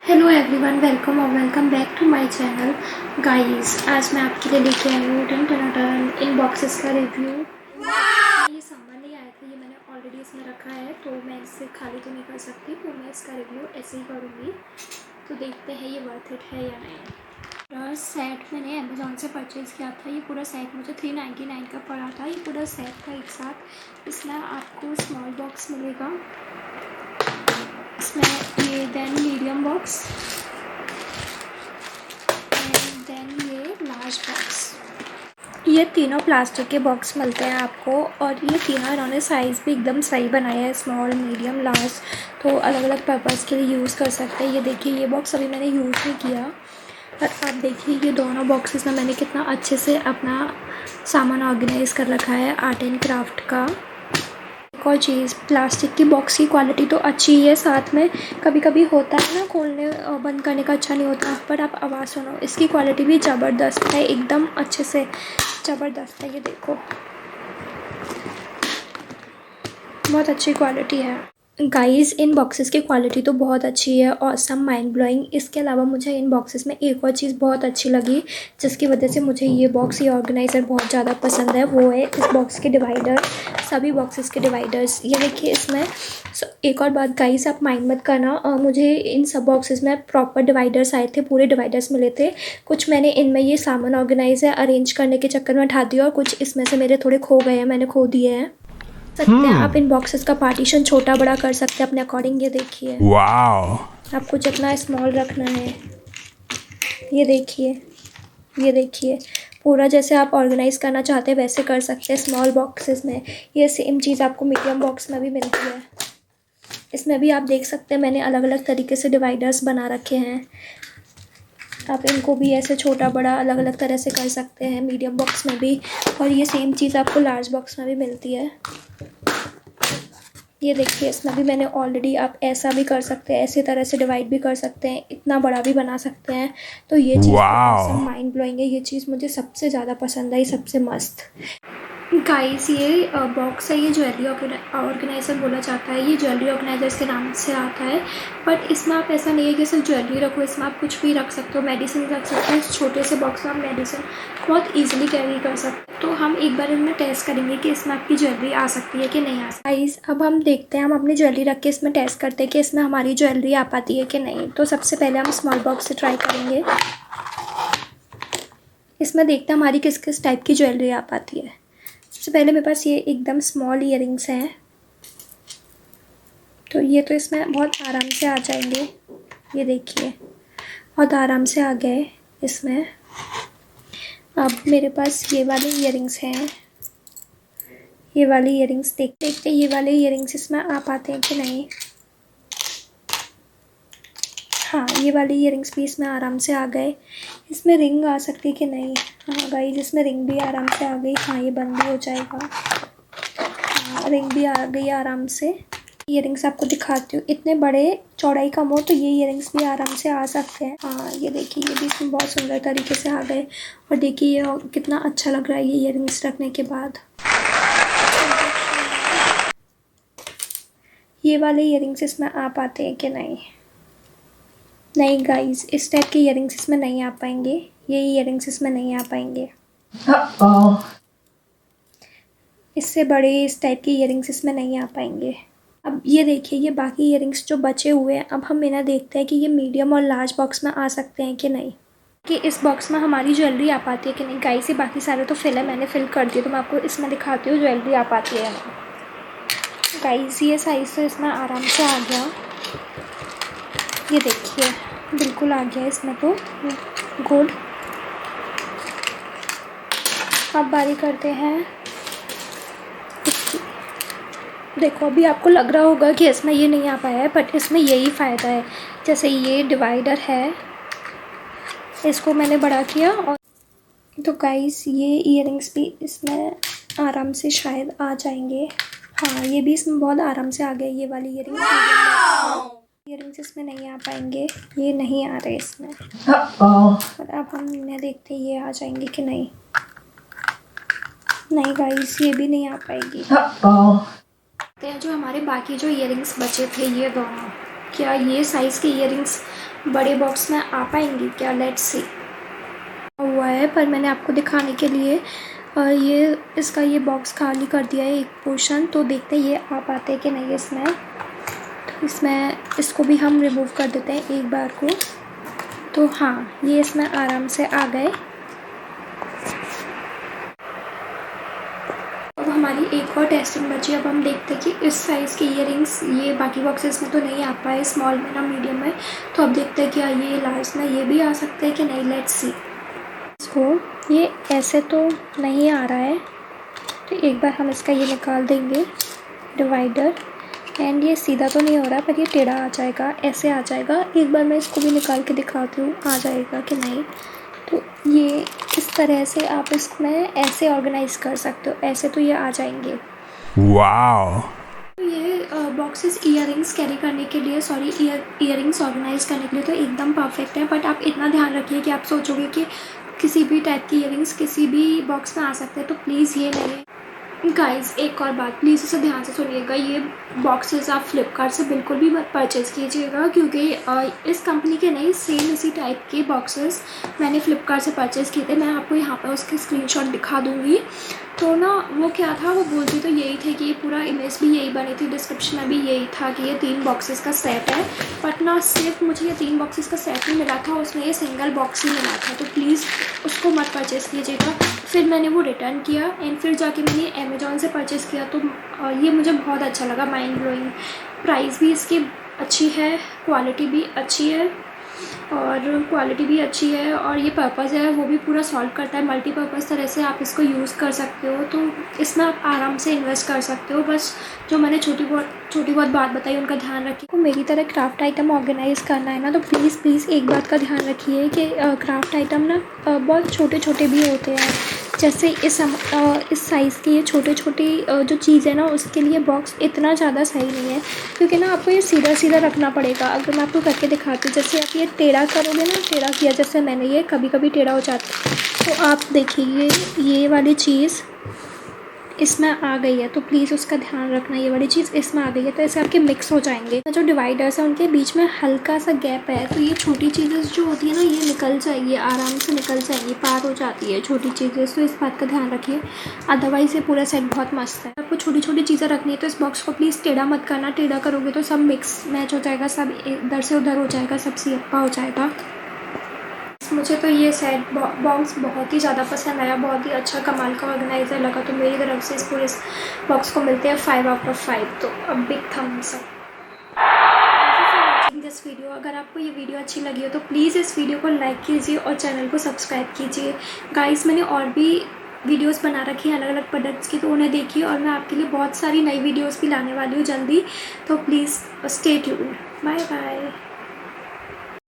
Hello everyone, welcome और welcome back to my channel. Guys, आज मैं आपके लिए लेके आई हूँ टन इन बॉक्सेस का रिव्यू। ये सामान नहीं आया था, ये मैंने ऑलरेडी इसमें रखा है, तो मैं इससे खाली तो नहीं कर सकती, तो मैं इसका रिव्यू ऐसे ही करूँगी। तो देखते हैं ये वर्थ इट है या नहीं। पूरा सेट मैंने अमेज़ॉन से परचेज़ किया था। ये पूरा सेट मुझे 399 का पड़ा था। ये पूरा सेट था एक साथ। इसमें आपको स्मॉल बॉक्स मिलेगा, इसमें ये then medium box and then ये लार्ज बॉक्स। ये तीनों प्लास्टिक के बॉक्स मिलते हैं आपको, और ये तीनों इन्होंने साइज़ भी एकदम सही बनाया है, स्मॉल मीडियम लार्ज, तो अलग अलग पर्पज़ के लिए यूज़ कर सकते हैं। ये देखिए, ये बॉक्स अभी मैंने यूज़ नहीं किया, पर आप देखिए ये दोनों बॉक्सेस में मैंने कितना अच्छे से अपना सामान ऑर्गेनाइज़ कर रखा है आर्ट एंड क्राफ्ट का। एक और चीज़, प्लास्टिक की बॉक्स की क्वालिटी तो अच्छी ही है, साथ में कभी कभी होता है ना खोलने और बंद करने का अच्छा नहीं होता, पर आप आवाज़ सुनो, इसकी क्वालिटी भी ज़बरदस्त है, एकदम अच्छे से ज़बरदस्त है। ये देखो, बहुत अच्छी क्वालिटी है। गाइस, इन बॉक्सेस की क्वालिटी तो बहुत अच्छी है और सम माइंड ब्लोइंग। इसके अलावा मुझे इन बॉक्सेस में एक और चीज़ बहुत अच्छी लगी, जिसकी वजह से मुझे ये बॉक्स, ये ऑर्गेनाइज़र बहुत ज़्यादा पसंद है, वो है इस बॉक्स के डिवाइडर, सभी बॉक्सेस के डिवाइडर्स। ये देखिए इसमें एक और बात गाइस, आप माइंड मत करना, मुझे इन सब बॉक्सेस में प्रॉपर डिवाइडर्स आए थे, पूरे डिवाइडर्स मिले थे। कुछ मैंने इनमें ये सामान ऑर्गेनाइज़र अरेंज करने के चक्कर में उठा दिया, और कुछ इसमें से मेरे थोड़े खो गए हैं, मैंने खो दिए हैं। सकते हैं आप इन बॉक्सेस का पार्टीशन छोटा बड़ा कर सकते हैं अपने अकॉर्डिंग। ये देखिए, वाओ, आपको जितना स्मॉल रखना है, ये देखिए, ये देखिए, पूरा जैसे आप ऑर्गेनाइज़ करना चाहते हैं वैसे कर सकते हैं स्मॉल बॉक्सेस में। ये सेम चीज़ आपको मीडियम बॉक्स में भी मिलती है। इसमें भी आप देख सकते हैं मैंने अलग अलग तरीके से डिवाइडर्स बना रखे हैं, आप इनको भी ऐसे छोटा बड़ा अलग अलग तरह से कर सकते हैं मीडियम बॉक्स में भी, और ये सेम चीज़ आपको लार्ज बॉक्स में भी मिलती है। ये देखिए, इसमें भी मैंने ऑलरेडी, आप ऐसा भी कर सकते हैं, ऐसे तरह से डिवाइड भी कर सकते हैं, इतना बड़ा भी बना सकते हैं। तो ये चीज़ सब माइंड ब्लोइंग है, ये चीज़ मुझे सबसे ज़्यादा पसंद आई, सबसे मस्त। गाइस, ये बॉक्स है, ये ज्वेलरी ऑर्गेनाइज़र बोला जाता है, ये ज्वेलरी ऑर्गेनाइज़र्स के नाम से आता है। बट इसमें आप ऐसा नहीं है कि सिर्फ ज्वेलरी रखो, इसमें आप कुछ भी रख सकते हो, मेडिसिन रख सकते हो। इस छोटे से बॉक्स में आप मेडिसिन बहुत ईजिली कैरी कर सकते हो। तो हम एक बार इनमें टेस्ट करेंगे कि इसमें आपकी ज्वेलरी आ सकती है कि नहीं आ सकती। गाइस, अब हम देखते हैं, हम अपनी ज्वेलरी रख के इसमें टेस्ट करते हैं कि इसमें हमारी ज्वेलरी आ पाती है कि नहीं। तो सबसे पहले हम स्मॉल बॉक्स से ट्राई करेंगे, इसमें देखते हैं हमारी किस किस टाइप की ज्वेलरी आ पाती है। सबसे पहले मेरे पास ये एकदम स्मॉल ईयरिंग्स हैं, तो ये तो इसमें बहुत आराम से आ जाएंगे। ये देखिए, बहुत आराम से आ गए इसमें। अब मेरे पास ये वाले ईयरिंग्स हैं, ये वाले ईयरिंग्स देखते ये वाले ईयरिंग्स इसमें आ पाते हैं कि नहीं। हाँ, ये वाले ईयरिंग्स भी इसमें आराम से आ गए। इसमें रिंग आ सकती है कि नहीं। हाँ गाइस, इसमें रिंग भी आराम से आ गई। हाँ, ये बंद भी हो जाएगा। हाँ, रिंग भी आ गई आराम से। ईयरिंग्स आपको दिखाती हूँ, इतने बड़े चौड़ाई कम हो तो ये ईयरिंग्स भी आराम से आ सकते हैं। हाँ, ये देखिए, ये भी इसमें बहुत सुंदर तरीके से आ गए, और देखिए ये कितना अच्छा लग रहा है ये ईयरिंग्स रखने के बाद। ये वाले ईयरिंग्स इसमें आ पाते हैं कि नहीं। नहीं गाइस, इस टाइप के ईयरिंग्स इसमें नहीं आ पाएंगे, ये ईयरिंग्स इसमें नहीं आ पाएंगे। इससे बड़े इस टाइप के ईयरिंग्स इसमें नहीं आ पाएंगे। अब ये देखिए, ये बाकी ईयरिंग्स जो बचे हुए हैं, अब हम इन्हें देखते हैं कि ये मीडियम और लार्ज बॉक्स में आ सकते हैं कि नहीं, कि इस बॉक्स में हमारी ज्वेलरी आ पाती है कि नहीं। गाइस, ये बाकी सारे तो फिल है, मैंने फिल कर दिया, तो मैं आपको इसमें दिखाती हूँ ज्वेलरी आ पाती है या नहीं। गाइस, ये साइज़ तो इसमें आराम से आ गया, ये देखिए बिल्कुल आ गया इसमें तो, गुड। अब बारी करते हैं इसकी। देखो, अभी आपको लग रहा होगा कि इसमें ये नहीं आ पाया है, बट इसमें यही फ़ायदा है। जैसे ये डिवाइडर है, इसको मैंने बड़ा किया, और तो गाइस ये ईयरिंग्स भी इसमें आराम से शायद आ जाएंगे। हाँ, ये भी इसमें बहुत आराम से आ गए। ये वाली ईयरिंग्स इसमें नहीं आ पाएंगे, ये नहीं आ रहे इसमें। और अब हम इन्हें देखते हैं ये आ जाएंगे कि नहीं। नहीं गाइस, ये भी नहीं आ पाएगी। जो हमारे बाकी जो ईयरिंग्स बचे थे, ये दोनों, क्या ये साइज़ के ईयरिंग्स बड़े बॉक्स में आ पाएंगी क्या? Let's see. हुआ है, पर मैंने आपको दिखाने के लिए ये इसका ये बॉक्स खाली कर दिया है एक पोर्शन, तो देखते हैं ये आ पाते हैं कि नहीं इसमें। तो इसमें इसको भी हम रिमूव कर देते हैं एक बार को। तो हाँ, ये इसमें आराम से आ गए। अब हमारी एक और टेस्टिंग बची। अब हम देखते हैं कि इस साइज़ के ईयरिंग्स ये बाकी बॉक्सेस में तो नहीं आ पाए, स्मॉल में ना मीडियम में। तो अब देखते हैं क्या ये लार्ज में ये भी आ सकते हैं कि नहीं। Let's see. इसको ये ऐसे तो नहीं आ रहा है, तो एक बार हम इसका ये निकाल देंगे डिवाइडर। एंड ये सीधा तो नहीं हो रहा, पर ये टेढ़ा आ जाएगा, ऐसे आ जाएगा। एक बार मैं इसको भी निकाल के दिखाती हूँ आ जाएगा कि नहीं। तो ये इस तरह से आप इसमें ऐसे ऑर्गेनाइज कर सकते हो, ऐसे तो ये आ जाएंगे। वाओ! ये बॉक्सेस ईयरिंग्स कैरी करने के लिए, सॉरी ईयरिंग्स ऑर्गेनाइज करने के लिए तो एकदम परफेक्ट है। बट आप इतना ध्यान रखिए कि आप सोचोगे कि किसी भी टाइप की ईयरिंग्स किसी भी बॉक्स में आ सकते हैं, तो प्लीज़ ये नहीं। गाइस एक और बात, प्लीज़ इसे ध्यान से सुनिएगा। ये बॉक्सेस आप फ्लिपकार्ट से बिल्कुल भी मत परचेज़ कीजिएगा, क्योंकि इस कंपनी के नहीं सेम इसी टाइप के बॉक्सेस मैंने फ़्लिपकार्ट से परचेज़ किए थे। मैं आपको यहाँ पर उसके स्क्रीनशॉट दिखा दूँगी। तो ना वो क्या था, वो बोलती तो यही थे कि ये पूरा इमेज भी यही बनी थी, डिस्क्रिप्शन में भी यही था कि ये 3 बॉक्सेस का सेट है। बट ना सिर्फ मुझे ये 3 बॉक्सेस का सेट नहीं मिला था, उसमें ये सिंगल बॉक्स ही मिला था। तो प्लीज़ उसको मत परचेज़ कीजिएगा। फिर मैंने वो रिटर्न किया एंड फिर जाके मैंने अमेज़ॉन से परचेज़ किया। तो ये मुझे बहुत अच्छा लगा, माइंड ब्लोइंग। प्राइस भी इसकी अच्छी है, क्वालिटी भी अच्छी है, और ये पर्पज़ है वो भी पूरा सॉल्व करता है। मल्टीपर्पज़ तरह से आप इसको यूज़ कर सकते हो, तो इसमें आप आराम से इन्वेस्ट कर सकते हो। बस जो मैंने छोटी बहुत बात बताई उनका ध्यान रखिए। तो मेरी तरह क्राफ्ट आइटम ऑर्गेनाइज़ करना है ना, तो प्लीज़ एक बात का ध्यान रखिए कि क्राफ्ट आइटम ना बहुत छोटे छोटे भी होते हैं। जैसे इस साइज़ की ये छोटी जो चीज़ है ना, उसके लिए बॉक्स इतना ज़्यादा सही नहीं है, क्योंकि ना आपको ये सीधा रखना पड़ेगा। अगर मैं आपको करके दिखाती हूँ, जैसे आप ये टेढ़ा करोगे ना, टेढ़ा किया जैसे मैंने, ये कभी कभी टेढ़ा हो जाता है। तो आप देखिए ये वाली चीज़ इसमें आ गई है, तो प्लीज़ उसका ध्यान रखना। ये वाली चीज़ इसमें आ गई है, तो ऐसे आपके मिक्स हो जाएंगे। जो डिवाइडर्स हैं उनके बीच में हल्का सा गैप है, तो ये छोटी चीज़ें जो होती है ना, ये निकल जाएगी, आराम से निकल जाएंगी, पार हो जाती है छोटी चीज़ें। तो इस बात का ध्यान रखिए। अदरवाइज़ ये पूरा सेट बहुत मस्त है। आपको छोटी छोटी चीज़ें रखनी है, तो इस बॉक्स को प्लीज़ टेढ़ा मत करना। टेढ़ा करोगे तो सब मिक्स मैच हो जाएगा, सब इधर से उधर हो जाएगा, सब सियप्पा हो जाएगा। मुझे तो ये सेट बॉक्स बहुत ही ज़्यादा पसंद आया, बहुत ही अच्छा कमाल का ऑर्गेनाइज़र लगा। तो मेरी तरफ से इस पूरे बॉक्स को मिलते हैं 5 आउट ऑफ 5। तो अब big thumbs up. Thank you for watching this video. अगर आपको ये वीडियो अच्छी लगी हो तो प्लीज़ इस वीडियो को लाइक कीजिए और चैनल को सब्सक्राइब कीजिए। गाइस मैंने और भी वीडियोस बना रखी हैं अलग अलग प्रोडक्ट्स की, तो उन्हें देखिए। और मैं आपके लिए बहुत सारी नई वीडियोस भी लाने वाली हूँ जल्दी, तो please stay tuned. Bye bye.